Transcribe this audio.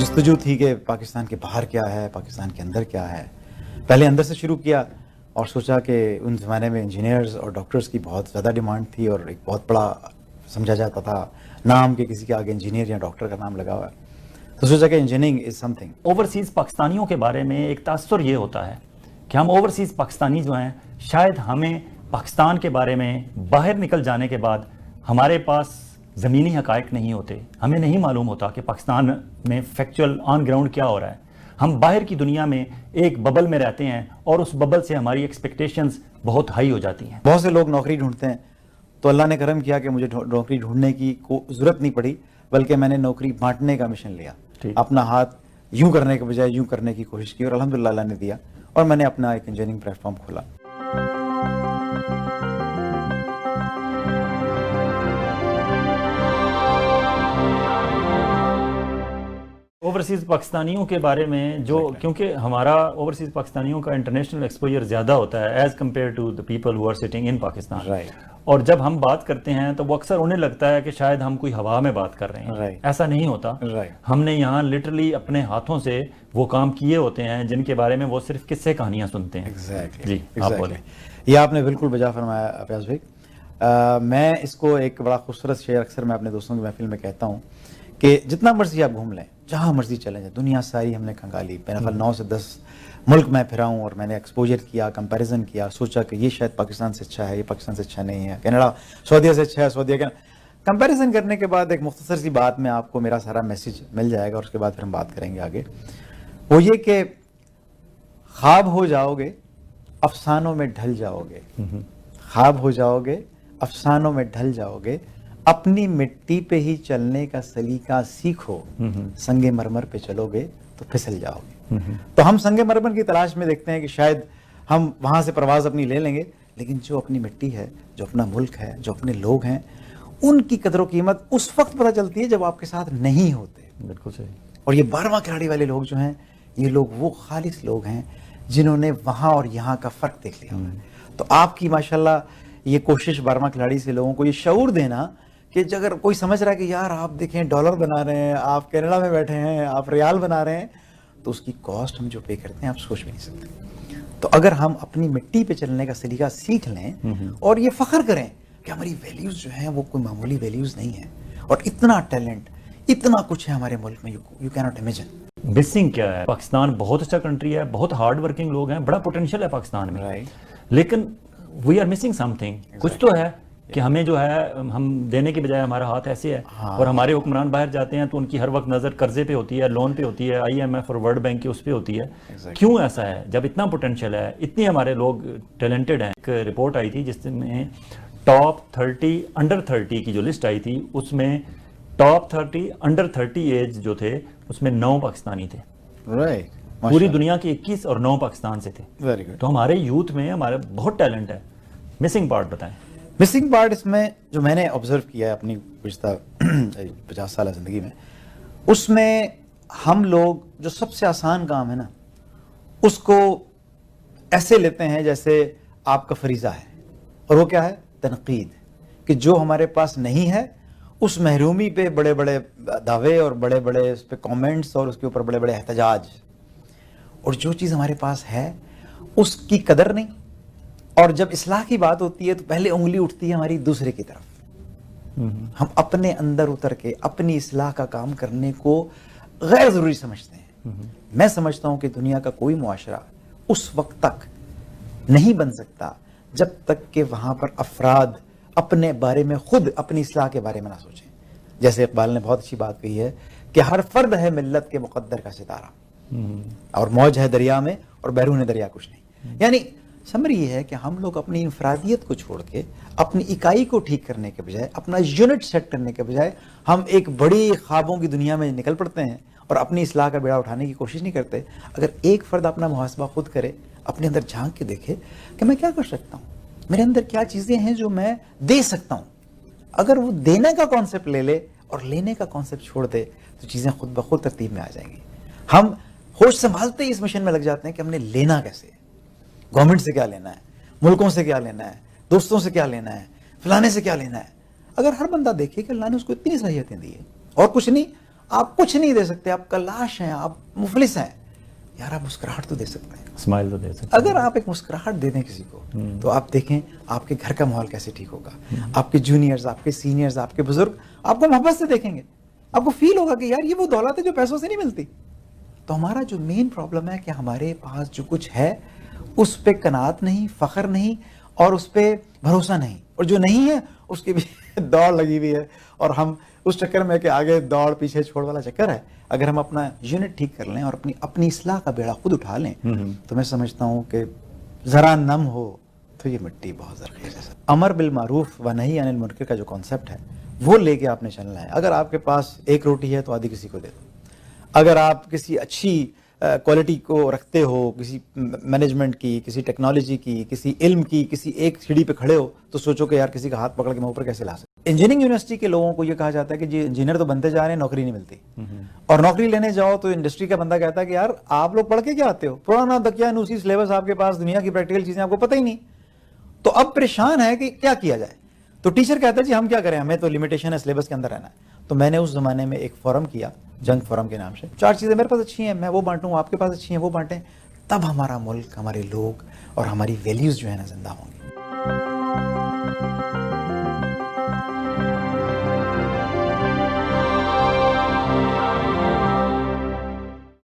جستجو تھی کہ پاکستان کے باہر کیا ہے، پاکستان کے اندر کیا ہے. پہلے اندر سے شروع کیا اور سوچا کہ ان زمانے میں انجینئرز اور ڈاکٹرز کی بہت زیادہ ڈیمانڈ تھی اور ایک بہت بڑا سمجھا جاتا تھا نام کہ کسی کے آگے انجینئر یا ڈاکٹر کا نام لگا ہوا ہے. تو سوچا کہ engineering is some thing. Overseas پاکستانیوں کے بارے میں ایک تاثر یہ ہوتا ہے کہ ہم اوورسیز پاکستانی جو ہیں شاید ہمیں پاکستان کے بارے میں باہر نکل جانے کے بعد ہمارے پاس زمینی حقائق نہیں ہوتے، ہمیں نہیں معلوم ہوتا کہ پاکستان میں فیکچوئل آن گراؤنڈ کیا ہو رہا ہے. ہم باہر کی دنیا میں ایک ببل میں رہتے ہیں اور اس ببل سے ہماری ایکسپیکٹیشنز بہت ہائی ہو جاتی ہیں. بہت سے لوگ نوکری ڈھونڈتے ہیں تو اللہ نے کرم کیا کہ مجھے نوکری ڈھونڈنے کی ضرورت نہیں پڑی، بلکہ میں نے نوکری بانٹنے کا مشن لیا. اپنا ہاتھ یوں کرنے کے بجائے یوں کرنے کی کوشش کی اور الحمدللہ اللہ نے دیا اور میں نے اپنا ایک انجینئرنگ پلیٹ فارم کھولا. اوورسیز پاکستانیوں کے بارے میں جو کیونکہ ہمارا اوورسیز پاکستانیوں کا انٹرنیشنل ایکسپوجر زیادہ ہوتا ہے as compared to the people who are sitting in Pakistan. اور جب ہم بات کرتے ہیں تو وہ اکثر انہیں لگتا ہے کہ شاید ہم کوئی ہوا میں بات کر رہے ہیں. ایسا نہیں ہوتا. ہم نے یہاں لٹرلی اپنے ہاتھوں سے وہ کام کیے ہوتے ہیں جن کے بارے میں وہ صرف قصے کہانیاں سنتے ہیں. جی آپ بولیں. یہ آپ نے بالکل بجا فرمایا فیاض بھائی. میں اس کو ایک بڑا خوبصورت شعر اکثر میں اپنے دوستوں کی محفل میں کہتا ہوں کہ جتنا مرضی آپ گھوم لیں، جہاں مرضی چلیں جائیں، دنیا ساری ہم نے کھنگالی. میرا خیال 9 سے 10 ملک میں پھرا ہوں اور میں نے ایکسپوجر کیا، کمپیریزن کیا، سوچا کہ یہ شاید پاکستان سے اچھا ہے، یہ پاکستان سے اچھا نہیں ہے، کینیڈا سعودیہ سے اچھا ہے، سعودیہ کا کمپیریزن کرنے کے بعد ایک مختصر سی بات میں آپ کو میرا سارا میسیج مل جائے گا اور اس کے بعد پھر ہم بات کریں گے آگے. وہ یہ کہ خواب ہو جاؤ گے افسانوں میں ڈھل جاؤ گے، خواب ہو جاؤ گے افسانوں میں ڈھل جاؤ گے، اپنی مٹی پہ ہی چلنے کا سلیقہ سیکھو، سنگ مرمر پہ چلو گے تو پھسل جاؤ گے. تو ہم سنگ مرمر کی تلاش میں دیکھتے ہیں کہ شاید ہم وہاں سے پرواز اپنی لے لیں گے، لیکن جو اپنی مٹی ہے، جو اپنا ملک ہے، جو اپنے لوگ ہیں، ان کی قدر و قیمت اس وقت پتہ چلتی ہے جب آپ کے ساتھ نہیں ہوتے. بالکل صحیح. اور یہ 12واں کھلاڑی والے لوگ جو ہیں، یہ لوگ وہ خالص لوگ ہیں جنہوں نے وہاں اور یہاں کا فرق دیکھ لیا. تو آپ کی ماشاءاللہ یہ کوشش 12واں کھلاڑی سے لوگوں کو یہ شعور دینا کہ اگر کوئی سمجھ رہا ہے کہ یار آپ دیکھیں ڈالر بنا رہے ہیں، آپ کینیڈا میں بیٹھے ہیں، آپ ریال بنا رہے ہیں، تو اس کی کاسٹ ہم جو پے کرتے ہیں آپ سوچ بھی نہیں سکتے. تو اگر ہم اپنی مٹی پہ چلنے کا سلیقہ سیکھ لیں اور یہ فخر کریں کہ ہماری ویلیوز جو ہیں وہ کوئی معمولی ویلیوز نہیں ہیں اور اتنا ٹیلنٹ، اتنا کچھ ہے ہمارے ملک میں، یو کی ناٹ امیجن. مسنگ کیا ہے؟ پاکستان بہت اچھا کنٹری ہے، بہت ہارڈ ورکنگ لوگ ہیں، بڑا پوٹینشیل ہے پاکستان میں، لیکن we are missing something. کچھ تو ہے کہ ہمیں جو ہے ہم دینے کے بجائے ہمارا ہاتھ ایسے ہے. اور ہمارے حکمران باہر جاتے ہیں تو ان کی ہر وقت نظر قرضے پہ ہوتی ہے، لون پہ ہوتی ہے، IMF اور ورلڈ بینک کی اس پہ ہوتی ہے. کیوں ایسا ہے جب اتنا پوٹینشیل ہے، اتنے ہمارے لوگ ٹیلنٹڈ ہیں؟ ایک رپورٹ آئی تھی جس میں ٹاپ 30 انڈر 30 کی جو لسٹ آئی تھی، اس میں ٹاپ 30 انڈر 30 ایج جو تھے اس میں 9 پاکستانی تھے. پوری دنیا کے 21 اور 9 پاکستان سے تھے. تو ہمارے یوتھ میں ہمارے بہت ٹیلنٹ ہے. مسنگ پارٹ بتائیں. مسنگ پارٹ اس میں جو میں نے آبزرو کیا ہے اپنی گزشتہ 50 سالہ زندگی میں، اس میں ہم لوگ جو سب سے آسان کام ہے نا، اس کو ایسے لیتے ہیں جیسے آپ کا فریضہ ہے. اور وہ کیا ہے؟ تنقید. کہ جو ہمارے پاس نہیں ہے اس محرومی پہ بڑے بڑے دعوے اور بڑے بڑے اس پہ کامنٹس اور اس کے اوپر بڑے بڑے احتجاج. اور جو چیز ہمارے پاس ہے اس کی قدر نہیں. اور جب اصلاح کی بات ہوتی ہے تو پہلے انگلی اٹھتی ہے ہماری دوسرے کی طرف. ہم اپنے اندر اتر کے اپنی اصلاح کا کام کرنے کو غیر ضروری سمجھتے ہیں. میں سمجھتا ہوں کہ دنیا کا کوئی معاشرہ اس وقت تک نہیں بن سکتا جب تک کہ وہاں پر افراد اپنے بارے میں خود اپنی اصلاح کے بارے میں نہ سوچیں. جیسے اقبال نے بہت اچھی بات کہی ہے کہ ہر فرد ہے ملت کے مقدر کا ستارہ، اور موج ہے دریا میں اور بیرون دریا کچھ نہیں. یعنی سمری یہ ہے کہ ہم لوگ اپنی انفرادیت کو چھوڑ کے اپنی اکائی کو ٹھیک کرنے کے بجائے، اپنا یونٹ سیٹ کرنے کے بجائے، ہم ایک بڑی خوابوں کی دنیا میں نکل پڑتے ہیں اور اپنی اصلاح کا بیڑا اٹھانے کی کوشش نہیں کرتے. اگر ایک فرد اپنا محاسبہ خود کرے، اپنے اندر جھانک کے دیکھے کہ میں کیا کر سکتا ہوں، میرے اندر کیا چیزیں ہیں جو میں دے سکتا ہوں، اگر وہ دینے کا کانسیپٹ لے لے اور لینے کا کانسیپٹ چھوڑ دے تو چیزیں خود بخود ترتیب میں آ جائیں گی. ہم ہوش سنبھالتے ہی اس مشن میں لگ جاتے ہیں کہ ہم نے لینا کیسے ہے، گورنمنٹ سے کیا لینا ہے، ملکوں سے کیا لینا ہے، دوستوں سے کیا لینا ہے، فلانے سے کیا لینا ہے. اگر ہر بندہ دیکھے کہ اللہ نے اس کو اتنی صلاحیتیں دی ہے اور کچھ نہیں، آپ کچھ نہیں دے سکتے, آپ کا لاش ہیں, آپ مفلس ہیں, یار آپ مسکراہٹ تو دے سکتے ہیں. اسمائل تو دے سکتے اگر آپ ایک مسکراہٹ دے دیں کسی کو تو آپ دیکھیں آپ کے گھر کا ماحول کیسے ٹھیک ہوگا. آپ کے جونیئرز, آپ کے سینئرز, آپ کے بزرگ آپ کو محبت سے دیکھیں گے, آپ کو فیل ہوگا کہ یار یہ وہ دولت ہے جو پیسوں سے نہیں ملتی. تو ہمارا جو مین پرابلم ہے کہ ہمارے پاس جو کچھ ہے اس پہ قناعت نہیں, فخر نہیں, اور اس پہ بھروسہ نہیں, اور جو نہیں ہے اس کی بھی دوڑ لگی ہوئی ہے, اور ہم اس چکر میں کہ آگے دوڑ پیچھے چھوڑ والا چکر ہے. اگر ہم اپنا یونٹ ٹھیک کر لیں اور اپنی اصلاح کا بیڑا خود اٹھا لیں تو میں سمجھتا ہوں کہ ذرا نم ہو تو یہ مٹی بہت زرخیز ہے. امر بالمعروف و نہی عن المنکر کا جو کانسیپٹ ہے وہ لے کے آپ نے چلنا ہے. اگر آپ کے پاس ایک روٹی ہے تو آدھی کسی کو دے دو. اگر آپ کسی اچھی کوالٹی کو رکھتے ہو, کسی مینجمنٹ کی, کسی ٹیکنالوجی کی, کسی علم کی, کسی ایک سیڑھی پہ کھڑے ہو تو سوچو کہ یار کسی کا ہاتھ پکڑ کے میں اوپر کیسے لا سکتا. انجینئرنگ یونیورسٹی کے لوگوں کو یہ کہا جاتا ہے کہ جی انجینئر تو بنتے جا رہے ہیں, نوکری نہیں ملتی, اور نوکری لینے جاؤ تو انڈسٹری کا بندہ کہتا ہے کہ یار آپ لوگ پڑھ کے کیا آتے ہو, پرانا دکیا نوسی سلیبس آپ کے پاس, دنیا کی پریکٹیکل چیزیں آپ کو پتہ ہی نہیں. تو اب پریشان ہے کہ کیا کیا جائے. تو ٹیچر کہتا ہے جی ہم کیا کریں, ہمیں تو لمیٹیشن ہے, سلیبس کے اندر رہنا ہے. تو میں نے اس زمانے میں ایک فورم کیا, جنگ فورم کے نام سے. 4 چیزیں میرے پاس اچھی ہیں, میں وہ بانٹوں, آپ کے پاس اچھی ہیں وہ بانٹیں, تب ہمارا ملک, ہمارے لوگ اور ہماری ویلیوز جو ہے نا زندہ ہوں گے.